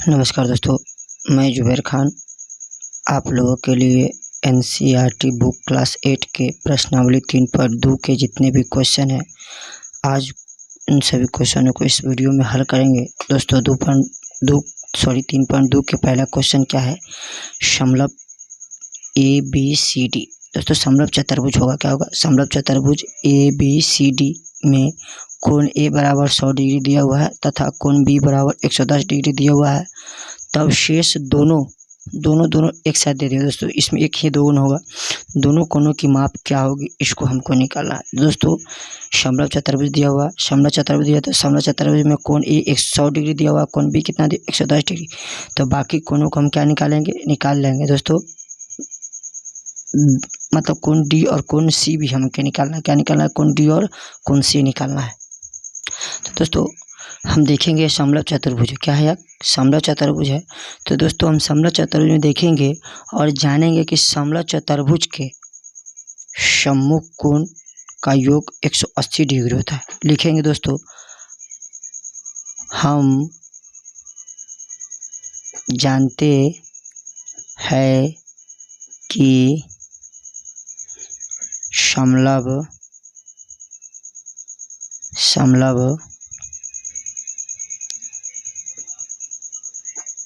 नमस्कार दोस्तों, मैं जुबैर खान आप लोगों के लिए एनसीईआरटी बुक क्लास 8 के प्रश्नावली 3.2 के जितने भी क्वेश्चन हैं, आज उन सभी क्वेश्चनों को इस वीडियो में हल करेंगे। दोस्तों 3.2 के पहला क्वेश्चन क्या है? समलंब ABCD। दोस्तों समलंब चतुर्भुज होगा, क्या होगा? समलंब चतुर्भुज ABCD में कोण A बराबर 100 डिग्री दिया हुआ है तथा कोण B बराबर 110 डिग्री दिया हुआ है। तब शेष दोनों एक साथ दे दिए। दोस्तों इसमें एक ही दो गुण होगा, दोनों कोणों की माप क्या होगी, इसको हमको निकालना है। दोस्तों समलंब चतुर्भुज दिया हुआ, समलंब चतुर्भुज दिया तो समलंब चतुर्भुज में कोण A 100 डिग्री दिया हुआ, कोण B कितना दिया? 110 डिग्री। तो बाकी कोणों को हम क्या निकाल लेंगे दोस्तों, मतलब कोण D और कोण C भी हमको निकालना है। क्या निकालना है? कोण D और कोण C निकालना है। तो दोस्तों हम देखेंगे समलंब चतुर्भुज क्या है यार, समलंब चतुर्भुज है। तो दोस्तों हम समलंब चतुर्भुज में देखेंगे और जानेंगे कि समलंब चतुर्भुज के सम्मुख कोण का योग 180 डिग्री होता है। लिखेंगे दोस्तों, हम जानते हैं कि समलंब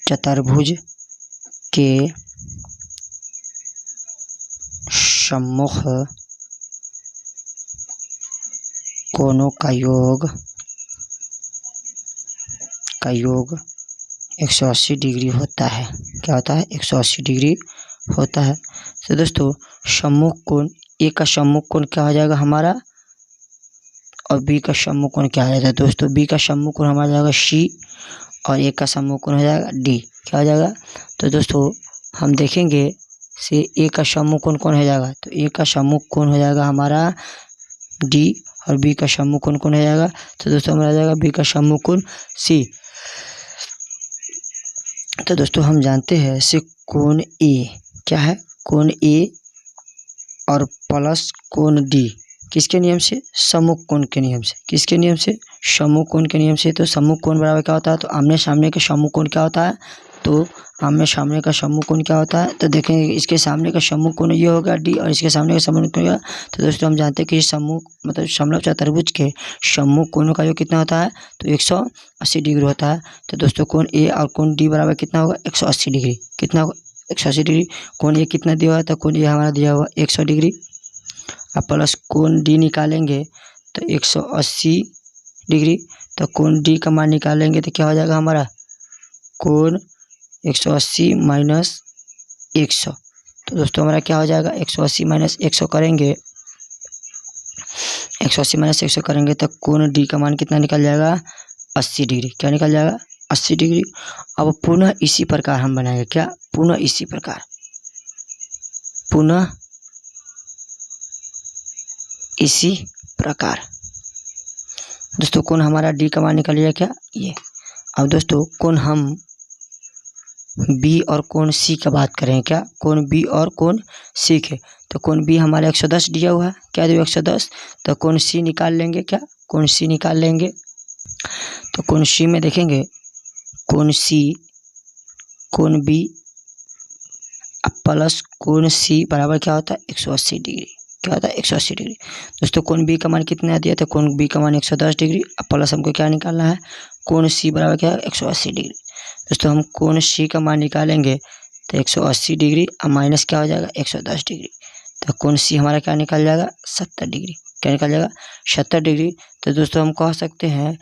चतुर्भुज के सम्मुख कोणों का योग 180 डिग्री होता है। क्या होता है? 180 डिग्री होता है। तो दोस्तों सम्मुख कोण A का सम्मुख कोण क्या हो जाएगा हमारा, और B का सम्मुख कोण क्या हो जाएगा? दोस्तों B का सम्मुख कोण हमारा जाएगा C और A का सम्मुख कोण हो जाएगा D। क्या हो जाएगा? तो दोस्तों हम देखेंगे से A का सम्मुख कोण कौन हो जाएगा, तो A का सम्मुख कोण हो जाएगा हमारा D और B का सम्मुख कोण कौन हो जाएगा? तो दोस्तों हमारा जाएगा B का सम्मुख कोण C। तो दोस्तों हम जानते हैं से कोण A क्या है, कोण A और प्लस कोण D किसके नियम से? सम्मुख कोण के नियम से। किसके नियम से? सम्मुख कोण के नियम से। तो सम्मुख कोण बराबर क्या होता है? तो आमने सामने का सम्मुख कोण क्या होता है? तो आमने सामने का सम्मुख कोण क्या होता है? तो देखेंगे इसके सामने का सम्मुख कोण ये होगा D और इसके सामने का सम्मुख कोण होगा। तो दोस्तों हम जानते हैं कि सम्मुख मतलब समलंब चतुर्भुज के सम्मुख कोणों का योग कितना होता है? तो 180 डिग्री होता है। तो दोस्तों कोण A और कोण D बराबर कितना होगा? 180 डिग्री। कितना होगा? 180 डिग्री। कोण A कितना दिया हुआ है? तो कोण A हमारा दिया हुआ 100 डिग्री। अब प्लस कोण D निकालेंगे तो 180 डिग्री। तो कोण D का मान निकालेंगे तो क्या हो जाएगा हमारा? कोण 180 माइनस 100। तो दोस्तों हमारा क्या हो जाएगा? 180 माइनस 100 करेंगे, 180 माइनस 100 करेंगे तो कोण D का मान कितना निकल जाएगा? 80 डिग्री। क्या निकल जाएगा? 80 डिग्री। अब पुनः इसी प्रकार हम बनाएंगे। क्या? पुनः इसी प्रकार, पुनः इसी प्रकार दोस्तों कोण हमारा D का मान निकल गया क्या? ये। अब दोस्तों कोण हम B और कोण C का बात करें। क्या? कोण B और कोण C के। तो कोण B हमारा 110 दिया हुआ है। क्या दिया? 110। तो कोण C निकाल लेंगे। क्या? कोण C निकाल लेंगे। तो कोण C में देखेंगे, कोण C कोण B प्लस कोण C बराबर क्या होता है? 180 डिग्री। क्या होता है? 180 डिग्री। दोस्तों कोण B का मान कितना दिया था? कोण B का मान 110 डिग्री। अब प्लस हमको क्या निकालना है? कोण C बराबर क्या है? 180 डिग्री। दोस्तों हम कोण C का मान निकालेंगे तो 180 डिग्री और माइनस क्या हो जाएगा? 110 डिग्री। तो कोण C हमारा क्या निकल जाएगा? 70 डिग्री। क्या निकल जाएगा? 70 डिग्री। तो दोस्तों हम कह सकते हैं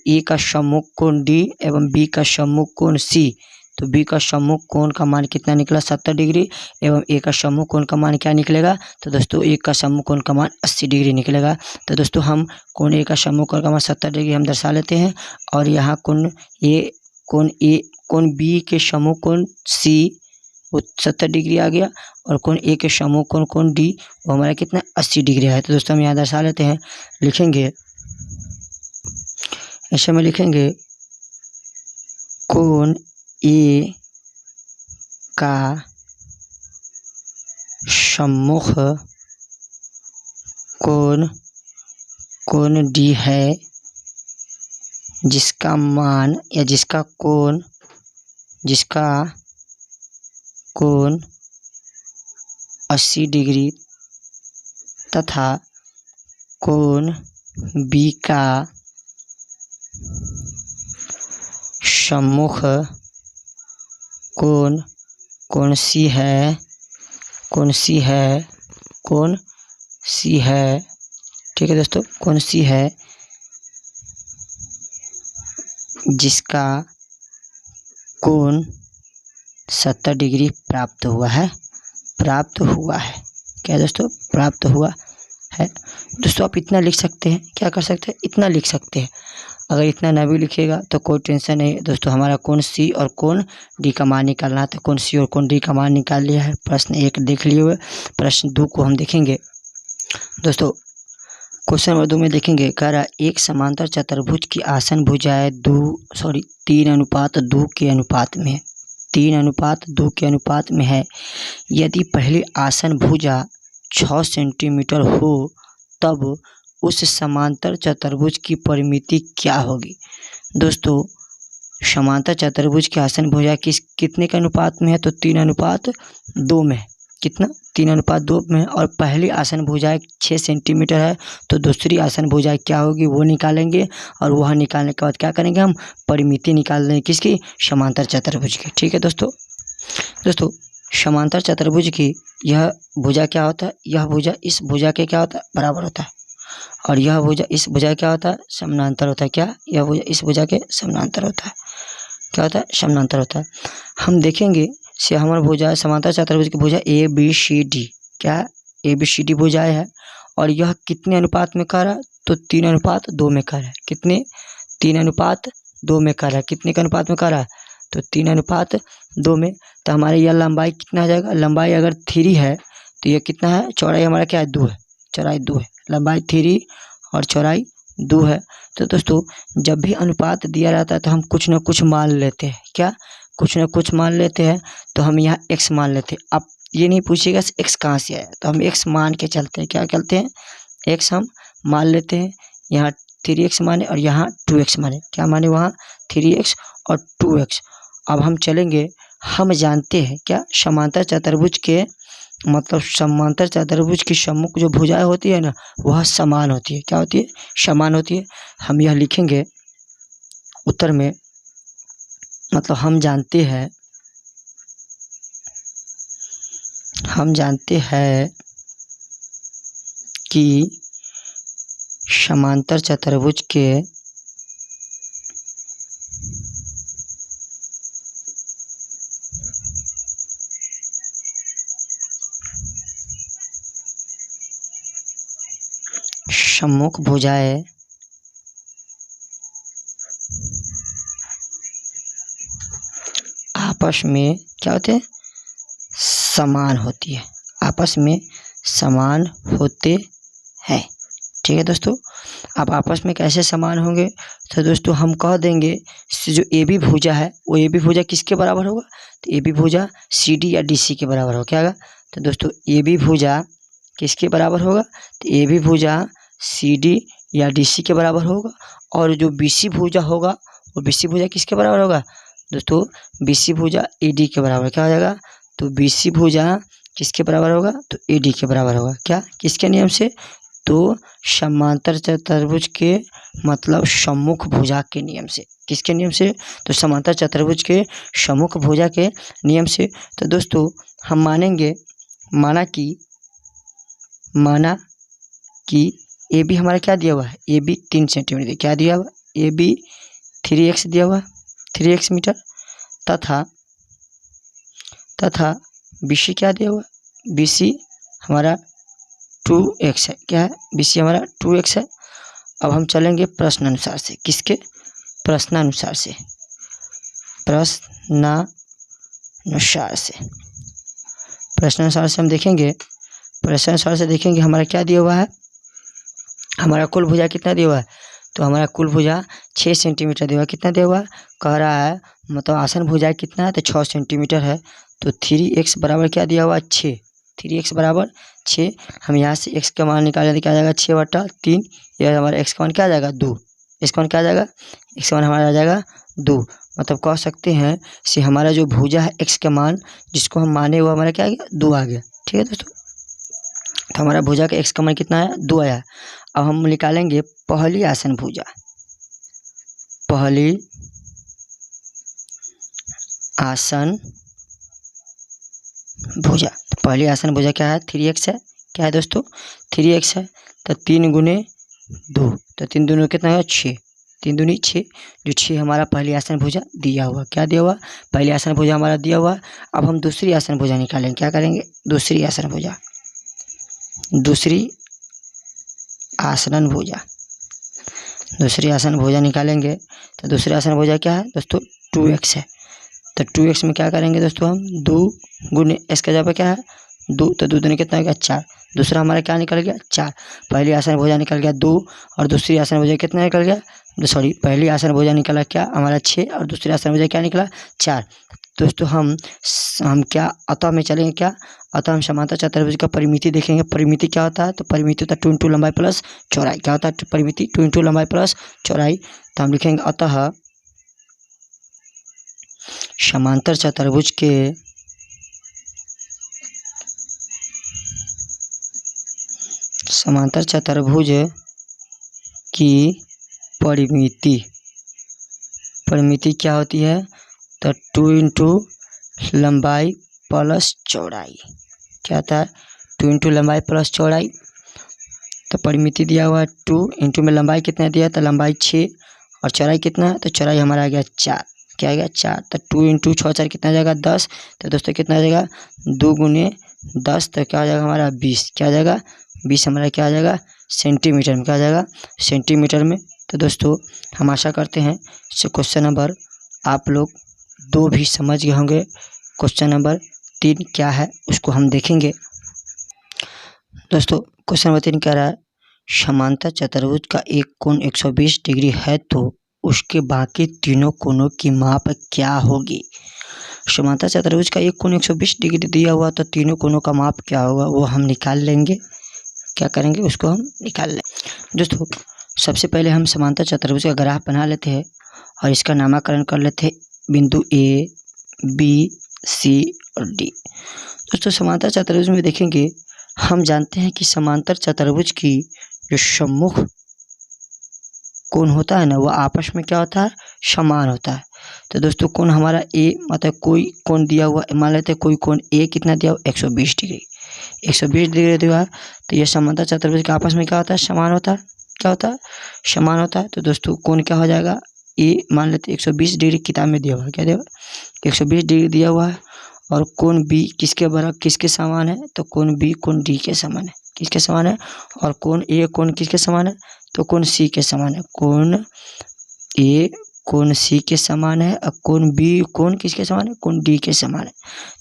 A का सम्मुख कोण D एवं B का सम्मुख कोण C। तो B का सम्मुख कोण का मान कितना निकला? 70 डिग्री। एवं A का सम्मुख कोण का मान क्या निकलेगा? तो दोस्तों A का सम्मुख कोण का मान 80 डिग्री निकलेगा। तो दोस्तों हम कोण A का सम्मुख कोण का मान 70 डिग्री हम दर्शा लेते हैं और यहाँ कोण B के सम्मुख कोण C वो 70 डिग्री आ गया और कोण A के सम्मुख कोण D वो हमारा कितना? 80 डिग्री है। तो दोस्तों हम यहाँ दर्शा लेते हैं, लिखेंगे ऐसे में लिखेंगे कोण A का सम्मुख कोण D है जिसका मान या जिसका कोण जिसका कोण 80 डिग्री तथा कोण बी का सम्मुख कोण कौन सी है, ठीक है दोस्तों, कौन सी है जिसका कोण 70 डिग्री प्राप्त हुआ है। क्या है दोस्तों? प्राप्त हुआ है। दोस्तों आप इतना लिख सकते हैं, क्या कर सकते हैं, इतना लिख सकते हैं। अगर इतना ना भी लिखिएगा तो कोई टेंशन नहीं है दोस्तों। हमारा कोण सी और कोण डी का मान निकालना है, तो कोण सी और कोण डी का मान निकाल लिया है। प्रश्न 1 देख लिए हुए। प्रश्न 2 को हम देखेंगे दोस्तों। क्वेश्चन नंबर 2 में देखेंगे, कह रहा एक समांतर चतुर्भुज की आसन भुजाएं 3:2 के अनुपात में 3:2 के अनुपात में है। यदि पहली आसन भुजा 6 सेंटीमीटर हो तब उस समांतर चतुर्भुज की परिमिति क्या होगी। दोस्तों समांतर चतुर्भुज की आसन भुजा कितने के अनुपात में है, तो 3:2 में। कितना? 3:2 में। और पहली आसन भुजा 6 सेंटीमीटर है, तो दूसरी आसन भुजा क्या होगी वो निकालेंगे। और वह निकालने के बाद क्या करेंगे, हम परिमिति निकाल देंगे किसकी, समांतर चतुर्भुज की। ठीक है दोस्तों। समांतर चतुर्भुज की यह भुजा क्या होता है, यह भुजा इस भुजा के क्या होता है, बराबर होता है। और यह भुजा इस भुजा क्या होता है, समानांतर होता है। क्या? यह भुजा इस भुजा के समानांतर होता है। क्या होता है? समानांतर होता है। हम देखेंगे से हमारा भुजा समांतर चतुर्भुज की भुजा ABCD, क्या ABCD भुजाएं है। और यह कितने अनुपात में कर रहा है, तो 3:2 में कर रहा है। कितने? 3:2 में कर रहा है। कितने के अनुपात में कर रहा है, तो 3:2 में। तो हमारे यह लंबाई कितना आ जाएगा, लंबाई अगर 3 है तो यह कितना है, चौड़ाई हमारा क्या है, 2 है। चौड़ाई 2 है, लंबाई 3 और चौड़ाई 2 है। तो दोस्तों जब भी अनुपात दिया रहता है तो हम कुछ ना कुछ मान लेते हैं। क्या? कुछ ना कुछ मान लेते हैं। तो हम यहाँ x मान लेते हैं। अब ये नहीं पूछिएगा x कहाँ से आया, तो हम x मान के चलते हैं। क्या करते हैं, x हम मान लेते हैं। यहाँ 3x माने और यहाँ 2x माने। क्या माने, वहाँ 3x और 2x। अब हम चलेंगे, हम जानते हैं क्या, समांतर चतुर्भुज के मतलब समांतर चतुर्भुज की सम्मुख जो भुजाएं होती है ना, वह समान होती है। क्या होती है? समान होती है। हम यह लिखेंगे उत्तर में, मतलब हम जानते हैं कि समांतर चतुर्भुज के सम्मुख भुजाएं आपस में क्या होते हैं, समान होती है। आपस में समान होते हैं। ठीक है दोस्तों। अब आपस में कैसे समान होंगे, तो दोस्तों हम कह देंगे जो AB भुजा है वो AB भुजा किसके बराबर होगा, तो AB भुजा CD या DC के बराबर होगा। क्या होगा, तो दोस्तों AB भुजा किसके बराबर होगा, तो AB भुजा CD या DC के बराबर होगा। और जो BC भुजा होगा वो BC भुजा किसके बराबर होगा, दोस्तों BC भुजा AD के बराबर। क्या हो जाएगा, तो BC भुजा किसके बराबर होगा, तो AD के बराबर होगा। क्या? किसके नियम से, तो समांतर चतुर्भुज के मतलब सम्मुख भुजा के नियम से। किसके नियम से, तो समांतर चतुर्भुज के सम्मुख भुजा के नियम से। तो दोस्तों हम माना कि AB हमारा क्या दिया हुआ है, AB 3 सेंटीमीटर। क्या दिया हुआ, AB 3x दिया हुआ, 3x मीटर। तथा BC क्या दिया हुआ, BC हमारा 2x है। क्या है, BC हमारा 2x है। अब हम चलेंगे प्रश्नानुसार से। किसके, प्रश्नानुसार से हम देखेंगे। प्रश्नानुसार से देखेंगे हमारा क्या दिया हुआ है, हमारा कुल भुजा कितना दिया हुआ है, तो हमारा कुल भुजा 6 सेंटीमीटर दिया हुआ। कितना दिया हुआ, कह रहा है मतलब आसन भुजा कितना है, तो 6 सेंटीमीटर है। तो 3x बराबर क्या दिया हुआ, 6। 3x बराबर 6। हम यहाँ से x का मान निकालें तो क्या आ जाएगा, 6/3। यह हमारा x का मान क्या आ जाएगा, 2। x का मान क्या आ जाएगा, x का मान हमारा आ जाएगा 2। मतलब कह सकते हैं से हमारा जो भुजा है x का मान जिसको हम माने वो हमारा क्या आ गया 2 आ गया। ठीक है दोस्तों, तो हमारा भुजा का x का मान कितना आया 2 आया। अब हम निकालेंगे पहली आसन भुजा, पहली आसन भुजा। तो पहली आसन भुजा क्या है 3x है, क्या है दोस्तों 3x है। तो 3 गुने 2, तो 3 दूनी कितना है 6, 3 दूनी 6, जो 6 हमारा पहली आसन भुजा दिया हुआ, क्या दिया हुआ पहली आसन भुजा हमारा दिया हुआ। अब हम दूसरी आसन भुजा निकालेंगे, क्या करेंगे दूसरी आसन भुजा, दूसरी आसन भुजा, दूसरी आसन भुजा निकालेंगे। तो दूसरी आसन भुजा क्या है दोस्तों 2x है। तो 2x में क्या करेंगे दोस्तों हम 2 गुने x का जगह क्या है 2, तो 2 दूनी कितना हो गया 4, दूसरा हमारा क्या निकल गया 4। पहली आसन भुजा निकल गया 2 और दूसरी आसन भुजा कितना निकल गया, सॉरी पहली आसन भुजा निकला क्या हमारा 6 और दूसरी आसन भुजा क्या निकला 4। दोस्तों हम क्या अतः में चलेंगे, क्या अतः हम समांतर चतुर्भुज का परिमिति देखेंगे। परिमिति क्या होता है, तो परिमिति होता है 2 इंटू लंबाई प्लस चौड़ाई। क्या होता है परिमिति 2 इंटू लंबाई प्लस चौड़ाई। तो हम लिखेंगे अतः समांतर चतुर्भुज के समांतर चतुर्भुज की परिमिति, परिमिति क्या होती है, तो 2 इंटू लंबाई प्लस चौड़ाई। क्या होता है 2 इंटू लंबाई प्लस चौड़ाई। तो परिमिति दिया हुआ है 2 इंटू में लंबाई कितना दिया, तो लंबाई 6 और चौड़ाई कितना है, तो चौड़ाई हमारा आ गया 4, क्या आ गया 4। तो 2 इंटू 6 4 कितना आ जाएगा 10। तो दोस्तों कितना आ जाएगा 2 गुने 10, तो क्या आ जाएगा हमारा 20, क्या आ जाएगा 20 हमारा क्या आ जाएगा सेंटीमीटर में, क्या आ जाएगा सेंटीमीटर में। तो दोस्तों हम आशा करते हैं इस क्वेश्चन नंबर आप लोग 2 भी समझ गए होंगे। क्वेश्चन नंबर 3 क्या है उसको हम देखेंगे। दोस्तों क्वेश्चन नंबर 3 कह रहा है समांतर चतुर्भुज का एक कोण 120 डिग्री है तो उसके बाकी तीनों कोणों की माप क्या होगी। समांतर चतुर्भुज का एक कोण 120 डिग्री दिया हुआ तो तीनों कोणों का माप क्या होगा वो हम निकाल लेंगे। क्या करेंगे उसको हम निकाल लेंगे। दोस्तों सबसे पहले हम समांतर चतुर्भुज का ग्राफ बना लेते हैं और इसका नामकरण कर लेते हैं बिंदु ए बी सी और डी। दोस्तों समांतर चतुर्भुज में देखेंगे हम जानते हैं कि समांतर चतुर्भुज की जो सम्मुख कोण होता है ना वो आपस में क्या होता है समान होता है। तो दोस्तों कोण हमारा ए मतलब कोई कोण दिया हुआ मान लेते हैं कोई कोण ए कितना दिया हुआ 120 डिग्री 120 डिग्री दिया है। तो ये समांतर चतुर्भुज के आपस में क्या होता है समान होता है, क्या होता है समान होता है। तो दोस्तों कोण क्या हो जाएगा ए मान लेते 120 डिग्री किताब में दिया हुआ है, क्या दिया हुआ 120 डिग्री दिया हुआ है। और कोण बी किसके बराबर किसके समान है, तो कोण बी कोण डी के समान है, किसके समान है। और कोण ए कोण किसके समान है, तो कोण सी के समान है, कोण ए कोण सी के समान है और कोण बी कोण किसके समान है, कोण डी के समान है।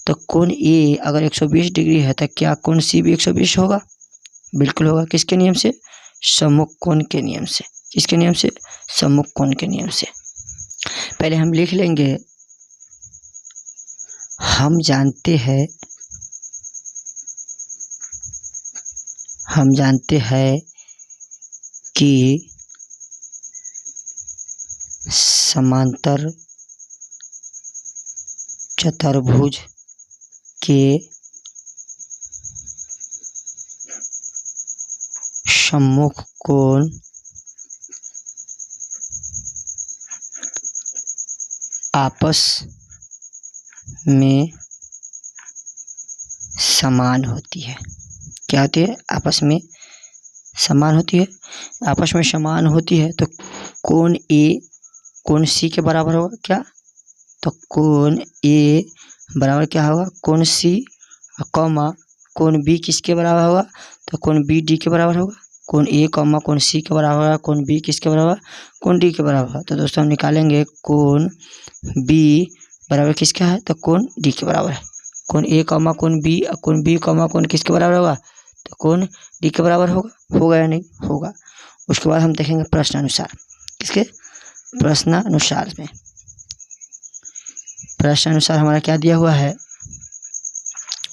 तो कोण ए अगर 120 डिग्री है तो क्या कोण सी भी 120 होगा, बिल्कुल होगा। किसके नियम से, सम्मुख कोण के नियम से। किसके नियम से, सम्मुख कोण के नियम से। पहले हम लिख लेंगे हम जानते हैं कि समांतर चतुर्भुज के सम्मुख कोण आपस में समान होती है। क्या होती है, आपस में समान होती है। आपस में समान होती है तो कोण ए कोण सी के बराबर होगा, क्या, तो कोण ए बराबर क्या होगा कोण सी कॉमा कोण बी किसके बराबर होगा, तो कोण बी डी के बराबर होगा। कोण ए कॉमा कोण सी के बराबर होगा, कोण बी किसके बराबर, कोण डी के बराबर होगा। तो दोस्तों हम निकालेंगे कोण बी बराबर किसका है, तो कोण डी के बराबर है। कोण ए कॉमा कोण बी और कोण बी कॉमा कोण किसके बराबर होगा, तो कोण डी के बराबर होगा या नहीं होगा। उसके बाद हम देखेंगे प्रश्न अनुसार, किसके प्रश्नानुसार में। प्रश्न अनुसार हमारा क्या दिया हुआ है,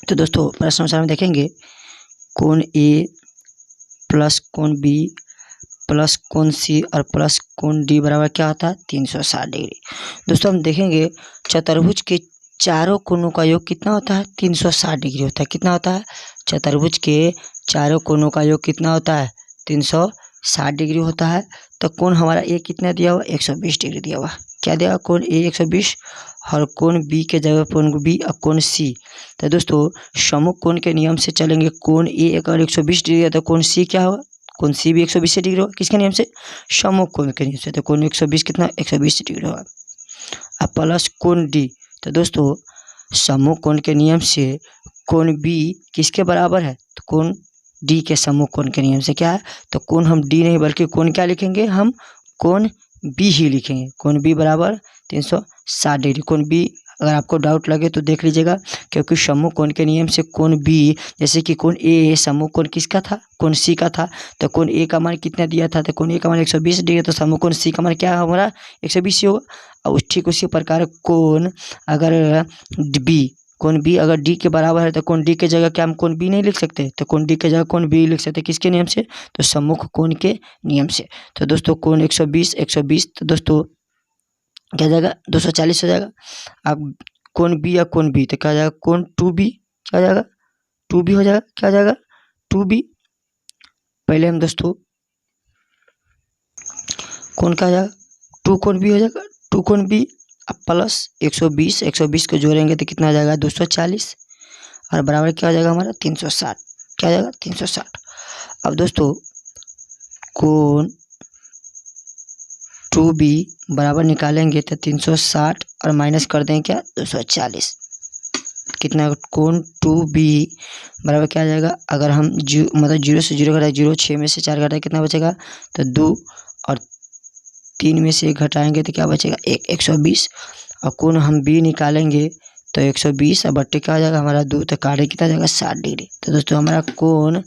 तो दोस्तों प्रश्न अनुसार में देखेंगे कोण ए प्लस कोण बी प्लस कोण सी और प्लस कोण डी बराबर क्या होता है 360 डिग्री। दोस्तों हम देखेंगे चतुर्भुज के चारों कोणों का योग कितना होता है 360 डिग्री होता है। कितना होता है? चतुर्भुज के चारों कोणों का योग कितना होता है 360 डिग्री होता है। तो कोण हमारा ए कितना दिया हुआ 120 डिग्री दिया हुआ। क्या दिया? कोण ए 120 और कोण बी के जगह कोण बी और कोण सी। तो दोस्तों समूह कोण के नियम से चलेंगे। कोण ए अगर 120 डिग्री है तो कोण सी क्या होगा? कोण सी भी 120 डिग्री होगा। किसके नियम से? समूह कोण के नियम से। तो कोण 120 कितना 120 डिग्री होगा। अब प्लस कोण डी। तो दोस्तों समूह कोण के नियम से कोण बी किसके बराबर है? तो कोण डी के समूह कोण के नियम से क्या है? तो कोण हम डी नहीं बल्कि कोण क्या लिखेंगे? हम कोण बी ही लिखेंगे। कोण बी बराबर 360 डिग्री। कोण बी अगर आपको डाउट लगे तो देख लीजिएगा, क्योंकि समूह कोण के नियम से कोण बी, जैसे कि कोण ए समूह कोण किसका था? कोण सी का था। तो कोण ए का मान कितना दिया था? तो कोण ए का मान 120 डिग्री। तो समूह कोण सी का मान क्या हमारा 120 ही होगा। और ठीक उसी प्रकार कोण अगर बी, कोण बी अगर डी के बराबर है तो कोण डी के जगह क्या हम कोण बी नहीं लिख सकते? तो कोण डी के जगह कोण बी लिख सकते। किसके नियम से? तो सम्मुख कोण के नियम से। तो दोस्तों कोण 120 तो दोस्तों क्या जाएगा 240 हो जाएगा। अब कोण बी या कोण बी तो क्या जाएगा? कोण 2b क्या हो जाएगा? 2b हो जाएगा। क्या हो जाएगा? 2b। पहले हम दोस्तों कोण क्या हो जाएगा? 2 कोण बी हो जाएगा। 2 कोण बी अब प्लस 120 को जोड़ेंगे तो कितना आ जाएगा 240 और बराबर क्या हो जाएगा हमारा 360। क्या हो जाएगा 360। अब दोस्तों कोण 2b बराबर निकालेंगे तो 360 और माइनस कर देंगे क्या 240। कितना? कोण 2b बराबर क्या आ जाएगा? अगर हम मतलब 0 से 0 घटाए 0, 6 में से 4 घटाए कितना बचेगा? तो 2 और 3 में से 1 घटाएंगे तो क्या बचेगा 1, 120। और कोण हम b निकालेंगे तो 120 और बट्टे क्या हो जाएगा हमारा 2, तो काटे कितना जाएगा 60 डिग्री। तो दोस्तों हमारा कोण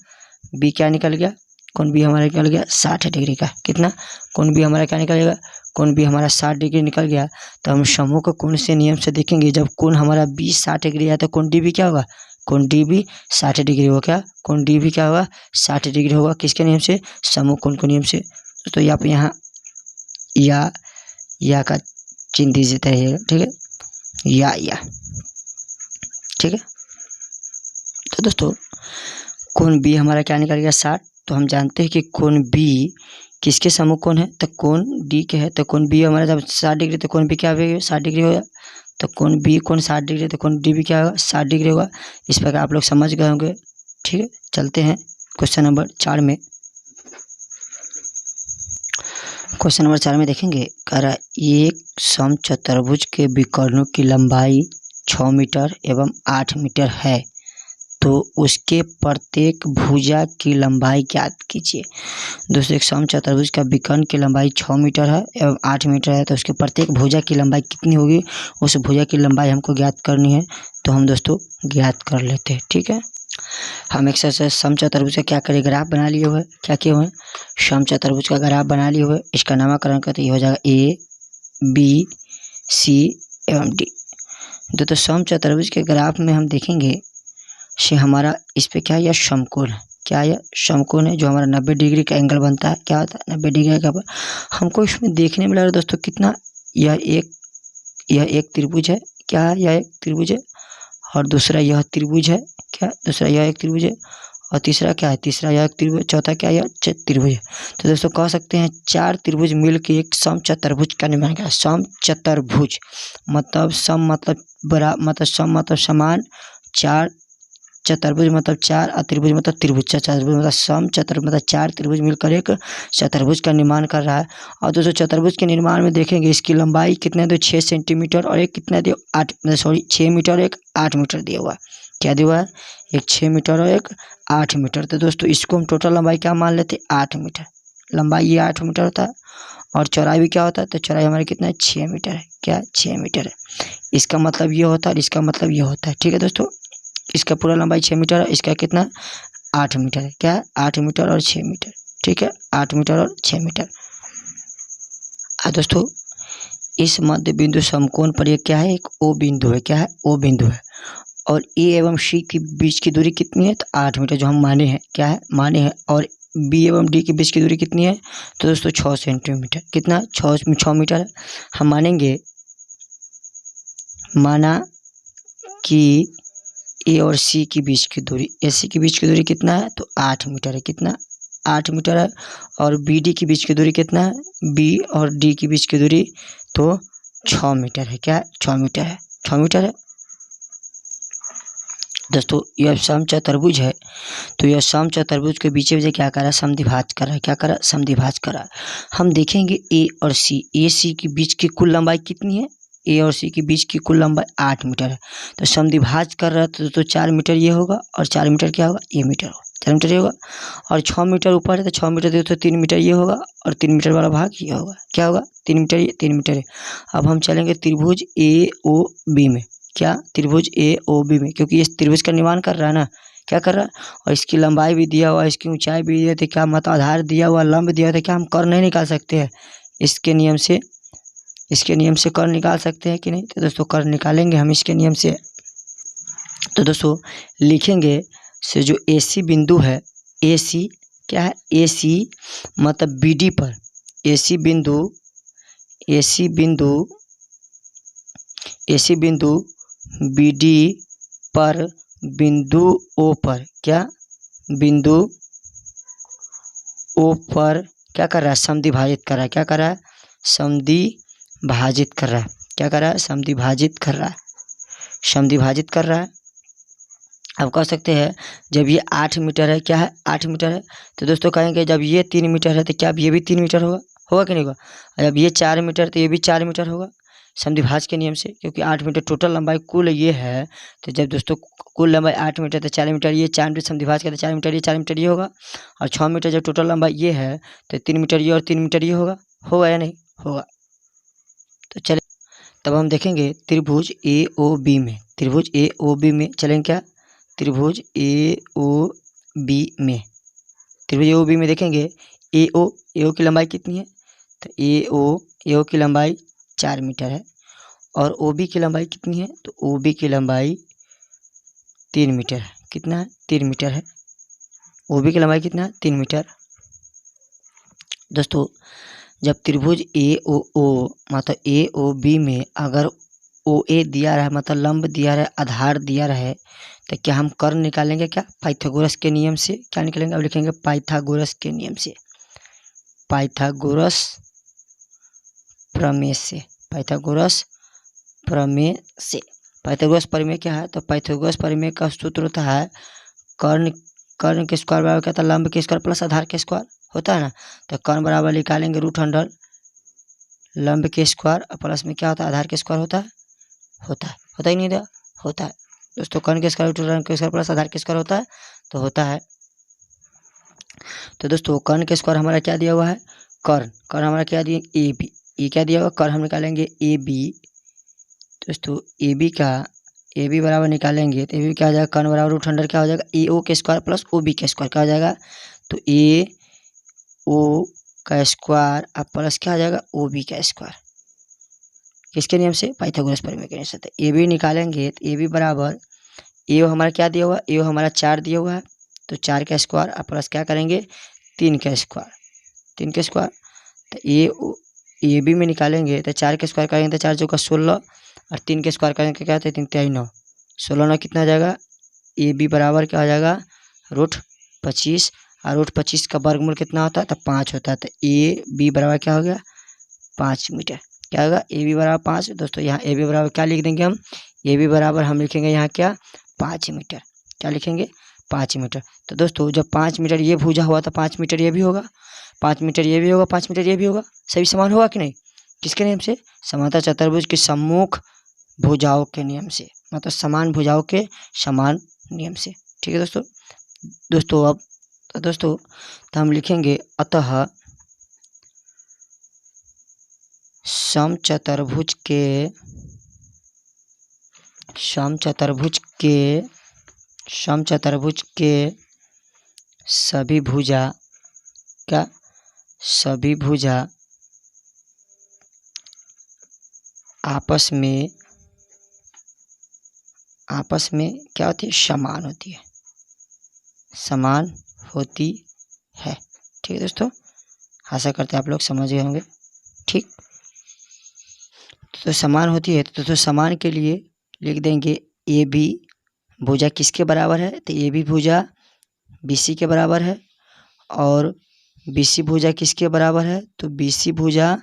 b क्या निकल गया? कोण बी हमारा निकल गया 60 डिग्री का। कितना? कोण बी हमारा क्या निकलेगा? कोण बी हमारा 60 डिग्री निकल गया। तो हम समूह को कोण से नियम से देखेंगे, जब कोण हमारा बी 60 डिग्री है तो कोण डी भी क्या होगा? कोण डी भी 60 डिग्री होगा। क्या? कोण डी भी क्या होगा 60 डिग्री होगा। किसके नियम से? समूह कोण के नियम से। तो यहाँ पे या का चिन्ह दीजिए रहिएगा, ठीक है? या ठीक है। तो दोस्तों कोण बी हमारा क्या निकल गया 60। तो हम जानते हैं कि कोण बी किसके समूह कोण है? तो कोण डी के है। तो कोण बी हमारा जब 60 डिग्री तो कोण बी क्या होगा 60 डिग्री होगा। तो कोण बी कोण 60 डिग्री तो कोण डी भी क्या होगा 60 डिग्री होगा। इस प्रकार आप लोग समझ गए होंगे, ठीक है। चलते हैं क्वेश्चन नंबर 4 में। क्वेश्चन नंबर 4 में देखेंगे, कह रहा एक समचतुर्भुज के विकर्णों की लंबाई 6 मीटर एवं 8 मीटर है, तो उसके प्रत्येक भुजा की लंबाई ज्ञात कीजिए। दोस्तों एक समचतुर्भुज का विकर्ण की लंबाई 6 मीटर है एवं 8 मीटर है, तो उसके प्रत्येक भुजा की लंबाई कितनी होगी? उस भुजा की लंबाई हमको ज्ञात करनी है। तो हम दोस्तों ज्ञात कर लेते हैं, ठीक है। हम एक समचतुर्भुज का क्या करें, ग्राफ बना लिए हुए। क्या किए हुए? समचतुर्भुज का ग्राफ बना लिए हुए। इसका नामकरण करते ये हो जाएगा ए बी सी एवं डी। दोस्तों समचतुर्भुज के ग्राफ में हम देखेंगे से हमारा इस पे क्या है, यह समकोण है। क्या है? समकोण है, जो हमारा 90 डिग्री का एंगल बनता है। क्या होता है 90 डिग्री का? हमको इसमें देखने में लग रहा है दोस्तों कितना, यह एक त्रिभुज है। क्या है? यह एक त्रिभुज है और दूसरा यह त्रिभुज है। क्या? दूसरा यह एक त्रिभुज है और तीसरा क्या है? तीसरा यह एक त्रिभुज, चौथा क्या है? यह त्रिभुज है। तो दोस्तों कह सकते हैं 4 त्रिभुज मिल के एक समचतुर्भुज का निर्माण किया। समचतुर्भुज मतलब सम मतलब बड़ा मतलब सम मतलब समान, 4 चतुर्भुज मतलब 4 और त्रिभुज मतलब त्रिभुज। चतुर्भुज मतलब सम, चतुर्भुज मतलब 4 त्रिभुज मिलकर एक चतुर्भुज का निर्माण कर रहा है। और दोस्तों चतुर्भुज के निर्माण में देखेंगे इसकी लंबाई कितने दो 6 सेंटीमीटर और एक कितना दिया 6 मीटर और एक 8 मीटर दिया हुआ है। क्या दिया हुआ है? एक 6 मीटर और एक 8 मीटर। तो दोस्तों इसको हम टोटल लंबाई क्या मान लेते 8 मीटर। लंबाई ये 8 मीटर होता है और चौड़ाई भी क्या होता है? तो चौड़ाई हमारी कितना है 6 मीटर है। क्या? 6 मीटर है। इसका मतलब ये होता है और इसका मतलब ये होता है, ठीक है दोस्तों। इसका पूरा लंबाई 6 मीटर है, इसका कितना 8 मीटर है। क्या है? 8 मीटर और 6 मीटर, ठीक है। 8 मीटर और 6 मीटर। दोस्तों इस मध्य बिंदु समकोण पर ये क्या है? एक ओ बिंदु है। क्या है? ओ बिंदु है। और ए एवं सी के बीच की दूरी कितनी है? तो 8 मीटर, जो हम माने हैं। क्या है? माने हैं। और बी एवं डी के बीच की दूरी कितनी है? तो दोस्तों 6 सेंटीमीटर। कितना? 6 मीटर। हम माना कि ए और सी की बीच की दूरी, ए सी के बीच की दूरी कितना है? तो 8 मीटर है। कितना? 8 मीटर है। और बी डी की बीच की दूरी कितना है? बी और डी की बीच की दूरी तो 6 मीटर है। क्या है? 6 मीटर है। 6 मीटर है। दोस्तों यह समचतुर्भुज है, तो यह समचतुर्भुज के बीच में क्या कर रहा है? समद्विभाज कर रहा है। क्या कर रहा है? समद्विभाज कर रहा है। हम देखेंगे ए और सी, ए सी के बीच की कुल लंबाई कितनी है? ए और सी के बीच की कुल लंबाई 8 मीटर है। तो समद्विभाज कर रहा है तो 4 मीटर ये होगा और 4 मीटर क्या होगा? ये मीटर होगा। 4 मीटर ये होगा और 6 मीटर ऊपर है तो 6 मीटर तो 3 मीटर ये होगा और 3 मीटर वाला भाग ये होगा। क्या होगा? 3 मीटर ये, 3 मीटर है। अब हम चलेंगे त्रिभुज ए ओ बी में। क्या? त्रिभुज ए ओ बी में, क्योंकि इस त्रिभुज का निर्माण कर रहा है ना। क्या कर रहा है? और इसकी लंबाई भी दिया हुआ है, इसकी ऊंचाई भी दिया, तो क्या मतलब आधार दिया हुआ, लंब दिया हुआ, तो क्या हम कर्ण नहीं निकाल सकते हैं? इसके नियम से, इसके नियम से कर्ण निकाल सकते हैं कि नहीं? तो दोस्तों कर्ण निकालेंगे हम इसके नियम से। तो दोस्तों लिखेंगे से जो ए सी बिंदु है, ए सी क्या है? ए सी मतलब बी डी पर, ए सी बिंदु, ए सी बिंदु, ए सी बिंदु बी डी पर बिंदु ओ पर, क्या? बिंदु ओ पर क्या कर रहा है? समद्विभाजित कर रहा है। क्या कर रहा है? समद्विभाजित कर रहा है। क्या कर रहा है? समद्विभाजित कर रहा है। समद्विभाजित कर रहा है। अब कह सकते हैं जब ये 8 मीटर है, क्या है? 8 मीटर है, तो दोस्तों कहेंगे जब ये 3 मीटर है तो क्या अब ये भी 3 मीटर होगा? होगा कि नहीं होगा? जब ये 4 मीटर तो ये भी 4 मीटर होगा समद्विभाज के नियम से, क्योंकि 8 मीटर टोटल लंबाई कुल ये है। तो जब दोस्तों कुल लंबाई 8 मीटर तो 4 मीटर ये, 4 मीटर समद्विभाज का तो 4 मीटर ये, 4 मीटर ये होगा। और 6 मीटर जब टोटल लंबाई ये है तो 3 मीटर ये और 3 मीटर ये होगा। होगा या नहीं होगा? तो चले तब हम देखेंगे त्रिभुज ए ओ बी में, त्रिभुज ए ओ बी में चलेंगे। क्या? त्रिभुज ए ओ बी में, त्रिभुज ए ओ बी में देखेंगे ए ओ की लंबाई कितनी है? तो ए ओ की लंबाई 4 मीटर है और ओ बी की लंबाई कितनी है? तो ओ बी की लंबाई 3 मीटर है। कितना है? 3 मीटर है। ओ बी की लंबाई कितना है? 3 मीटर। दोस्तों जब त्रिभुज ए ओ मतलब ए ओ बी में अगर ओ ए दिया रहा है, मतलब लंब दिया रहा है, आधार दिया रहा है, तो क्या हम कर्ण निकालेंगे? क्या? पाइथागोरस के नियम से। क्या निकालेंगे? अब लिखेंगे पाइथागोरस के नियम से, पाइथागोरस प्रमेय से, पाइथागोरस प्रमेय से। पाइथागोरस प्रमेय क्या है? तो पाइथागोरस प्रमेय का सूत्र होता है कर्ण के स्क्वायर बराबर क्या होता है? लंब के स्क्वायर प्लस आधार के स्क्वायर होता है ना। तो कर्ण बराबर निकालेंगे √100 लंब के स्क्वायर और प्लस में क्या होता है? आधार के स्क्वायर होता है। होता ही नहीं था, होता है दोस्तों। कर्ण के स्क्वायर √100 के स्क्वायर प्लस आधार के स्क्वायर होता है, तो होता है। तो दोस्तों कर्ण के स्क्वायर हमारा क्या दिया हुआ है? कर्ण हमारा क्या दिए? A B. ये क्या दिया हुआ? कर्ण हम निकालेंगे ए बी। दोस्तों ए बी बराबर निकालेंगे तो ए बी क्या हो जाएगा? कर्ण बराबर √100 क्या हो जाएगा? ए ओ के स्क्वायर प्लस ओ बी के स्क्वायर क्या हो जाएगा? तो ए ओ का स्क्वायर और प्लस क्या हो जाएगा? ओ बी का स्क्वायर। किसके नियम से? पाइथागोरस प्रमेय के नियम से। ए बी निकालेंगे तो ए बी बराबर ए ओ हमारा क्या दिया हुआ? ए ओ हमारा 4 दिया हुआ है, तो 4 का स्क्वायर और प्लस क्या करेंगे? 3 का स्क्वायर, 3 का स्क्वायर। तो ए बी में निकालेंगे तो 4 के स्क्वायर करेंगे तो 4 चौका 16 और 3 के स्क्वायर करेंगे क्या होता है? 3 तिहाई 9, 16 9 कितना आ जाएगा? ए बी बराबर क्या हो जाएगा? √25 और √25 का वर्गमूल कितना होता है? तो 5 होता है। तो ए बी बराबर क्या हो गया? 5 मीटर। क्या होगा? ए बी बराबर 5। दोस्तों यहाँ ए बी बराबर क्या लिख देंगे हम? ए बी बराबर हम लिखेंगे यहाँ क्या? 5 मीटर। क्या लिखेंगे? 5 मीटर। तो दोस्तों जब 5 मीटर ये भुजा हुआ तो 5 मीटर ये भी होगा, 5 मीटर ये भी होगा, 5 मीटर ये भी होगा। सभी समान होगा कि नहीं? किसके नियम से? समांतर चतुर्भुज की सम्मुख भुजाओं के नियम से, मतलब समान भुजाओं के समान नियम से। ठीक है दोस्तों अब तो हम लिखेंगे अतः समचतुर्भुज के सभी भुजा आपस में क्या होती है? समान होती है, समान होती है। ठीक है दोस्तों, आशा करते हैं आप लोग समझ गए होंगे। ठीक, तो समान होती है तो दोस्तों समान के लिए लिख देंगे ए बी भुजा किसके बराबर है, तो ए बी भुजा बी सी के बराबर है। और बी सी भुजा किसके बराबर है, तो बी सी भुजा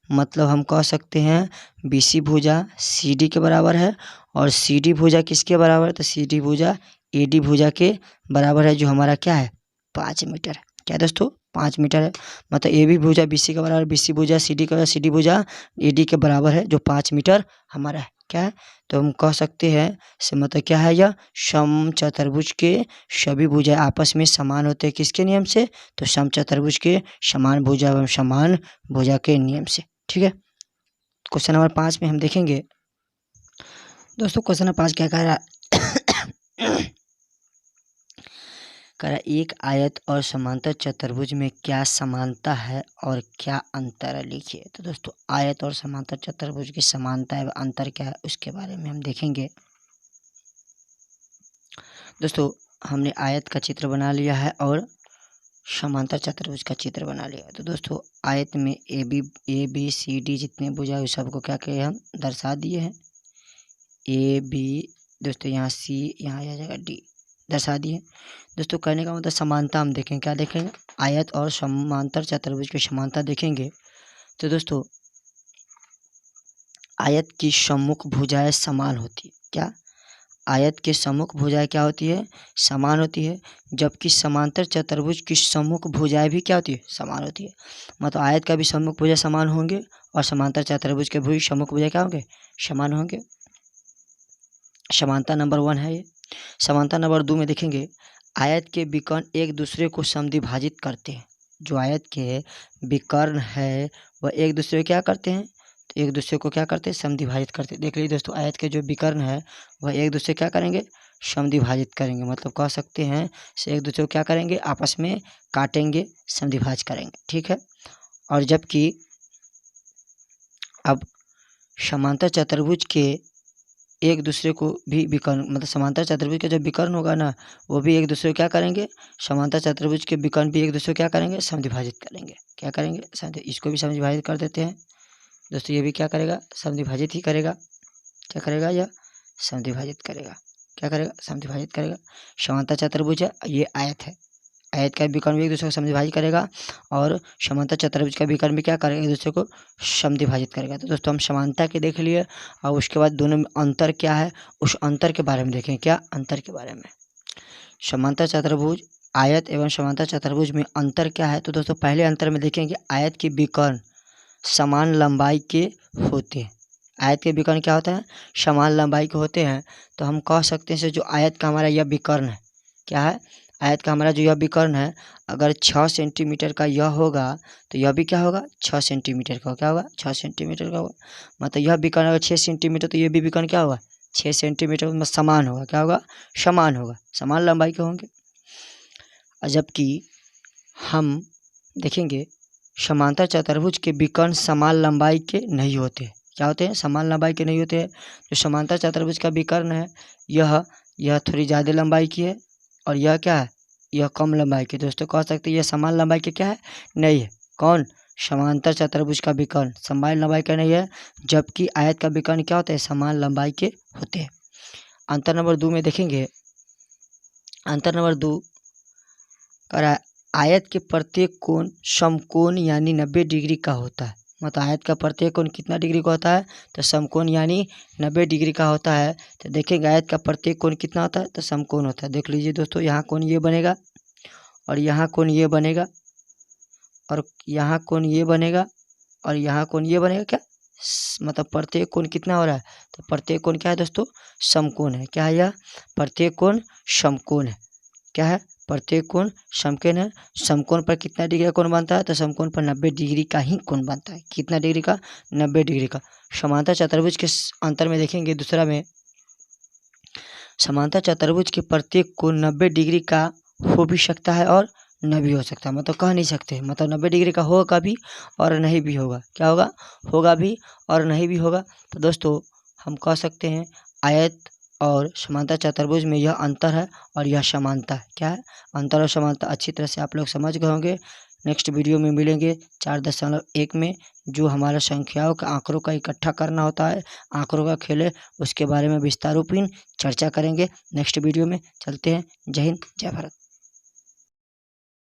मतलब हम कह सकते हैं बी सी भुजा सी डी के बराबर है। और सी डी भुजा किसके बराबर है, तो सी डी भुजा ए डी भुजा के बराबर है, जो हमारा क्या है 5 मीटर है। क्या है दोस्तों 5 मीटर है। मतलब ए बी भुजा बी सी के बराबर, बी सी भुजा सी डी के बराबर, सी डी भुजा ए डी के बराबर है, जो 5 मीटर हमारा है। क्या है, तो हम कह सकते हैं से मतलब क्या है, यह समचतुर्भुज के सभी भुजाएं आपस में समान होते हैं। किसके नियम से, तो समचतुर्भुज के समान भुजा एवं समान भुजा के नियम से। ठीक है, क्वेश्चन नंबर 5 में हम देखेंगे दोस्तों, क्वेश्चन नंबर 5 क्या कह रहा है कह रहा एक आयत और समांतर चतुर्भुज में क्या समानता है और क्या अंतर है, लिखिए। तो दोस्तों आयत और समांतर चतुर्भुज की समानता एवं अंतर क्या है उसके बारे में हम देखेंगे। दोस्तों हमने आयत का चित्र बना लिया है और समांतर चतुर्भुज का चित्र बना लिया है। तो दोस्तों आयत में ए बी सी डी जितने भुजा उस सबको क्या किए हम दर्शा दिए हैं। ए बी दोस्तों यहाँ सी यहाँ आ जाएगा डी दर्शा दिए। दोस्तों कहने का मतलब समानता हम देखेंगे, क्या देखेंगे, आयत और समांतर चतुर्भुज की समानता देखेंगे। तो दोस्तों आयत की सम्मुख भुजाएं समान होती है। क्या, आयत के सम्मुख भुजाएं क्या होती है, समान होती है। जबकि समांतर चतुर्भुज की सम्मुख भुजाएं भी क्या होती है, समान होती है। मतलब आयत का भी सम्मुख भुजा समान होंगे और समांतर चतुर्भुज के भी सम्मुख भुजा क्या होंगे, समान होंगे। समानता नंबर 1 है ये। समानता नंबर 2 में देखेंगे आयत के विकर्ण एक दूसरे को समद्विभाजित करते हैं। जो आयत के विकर्ण है वह एक दूसरे को क्या करते हैं, तो एक दूसरे को क्या करते हैं, समद्विभाजित करते हैं। देख लीजिए दोस्तों आयत के जो विकर्ण है वह एक दूसरे क्या करेंगे, समद्विभाजित करेंगे। मतलब कह सकते हैं से एक दूसरे को क्या करेंगे, आपस में काटेंगे, समद्विभाज करेंगे। ठीक है, और जबकि अब समांतर चतुर्भुज के एक दूसरे को भी विकर्ण मतलब समांतर चतुर्भुज का जो विकर्ण होगा ना वो भी एक दूसरे को क्या करेंगे, समांतर चतुर्भुज के विकर्ण भी एक दूसरे को क्या करेंगे, समद्विभाजित करेंगे। क्या करेंगे, इसको भी समद्विभाजित कर देते हैं दोस्तों, ये भी क्या करेगा, समद्विभाजित ही करेगा। क्या करेगा, यह समद्विभाजित करेगा। क्या करेगा, समद्विभाजित करेगा। समांतर चतुर्भुज है, ये आयत है, आयत का विकर्ण भी एक दूसरे को समद्विभाजित करेगा और समांतर चतुर्भुज का विकर्ण भी क्या करेगा, एक दूसरे को समद्विभाजित करेगा। तो दोस्तों हम समानता के देख लिए और उसके बाद दोनों में अंतर क्या है उस अंतर के बारे में देखें। क्या अंतर के बारे में, समांतर चतुर्भुज आयत एवं समांतर चतुर्भुज में अंतर क्या है। तो दोस्तों पहले अंतर में देखेंगे आयत के विकर्ण समान लंबाई के होते हैं। आयत के विकर्ण क्या होता है, समान लंबाई के होते हैं। तो हम कह सकते हैं जो आयत का हमारा यह विकर्ण है, क्या है, आयत का हमारा जो यह विकर्ण है अगर 6 सेंटीमीटर का यह होगा तो यह भी क्या होगा 6 सेंटीमीटर का, क्या होगा 6 सेंटीमीटर का होगा। मतलब यह विकर्ण अगर 6 सेंटीमीटर तो यह भी विकर्ण क्या होगा 6 सेंटीमीटर में समान होगा। क्या होगा, समान होगा, समान लंबाई के होंगे। जबकि हम देखेंगे समांतर चतुर्भुज के विकर्ण समान लंबाई के नहीं होते। क्या होते हैं, समान लंबाई के नहीं होते हैं। जो समांतर चतुर्भुज का विकर्ण है यह थोड़ी ज़्यादा लंबाई की है और यह क्या है, यह कम लंबाई की। दोस्तों कह सकते हैं यह समान लंबाई के क्या है, नहीं है। कौन, समांतर चतुर्भुज का विकर्ण समान लंबाई का नहीं है, जबकि आयत का विकर्ण क्या होता है, समान लंबाई के होते हैं। अंतर नंबर 2 में देखेंगे, अंतर नंबर 2 कह रहा है आयत के प्रत्येक कोण समकोण यानी 90 डिग्री का होता है। मतलब आयत का प्रत्येक कोण कितना डिग्री का होता है, तो समकोण यानी 90 डिग्री का होता है। तो देखेंगे आयत का प्रत्येक कोण कितना होता है, तो समकोण होता है। देख लीजिए दोस्तों यहाँ कोण ये बनेगा और यहाँ कोण ये बनेगा और यहाँ कोण ये बनेगा और यहाँ कोण ये बनेगा। क्या, मतलब प्रत्येक कोण कितना हो रहा है, तो प्रत्येक कोण क्या है दोस्तों, समकोण है। क्या है, यह प्रत्येक कोण समकोण है। क्या है, प्रत्येक कोण समकोण है। समकोण पर कितना डिग्री का कोण बनता है, तो समकोण पर 90 डिग्री का ही कोण बनता है। कितना डिग्री का, 90 डिग्री का। समांतर चतुर्भुज के अंतर में देखेंगे दूसरा में, समांतर चतुर्भुज के प्रत्येक कोण 90 डिग्री का हो भी सकता है और न भी हो सकता है। मतलब कह नहीं सकते, मतलब 90 डिग्री का होगा भी और नहीं भी होगा। क्या होगा, होगा भी और नहीं भी होगा। तो दोस्तों हम कह सकते हैं आयत और समांतर चतुर्भुज में यह अंतर है और यह समानता है। क्या है, अंतर और समानता अच्छी तरह से आप लोग समझ गए होंगे। नेक्स्ट वीडियो में मिलेंगे 4.1 में, जो हमारा संख्याओं का आंकड़ों का इकट्ठा करना होता है, आंकड़ों का खेल है, उसके बारे में विस्तारूपीन चर्चा करेंगे नेक्स्ट वीडियो में। चलते हैं। जय हिंद, जय भारत।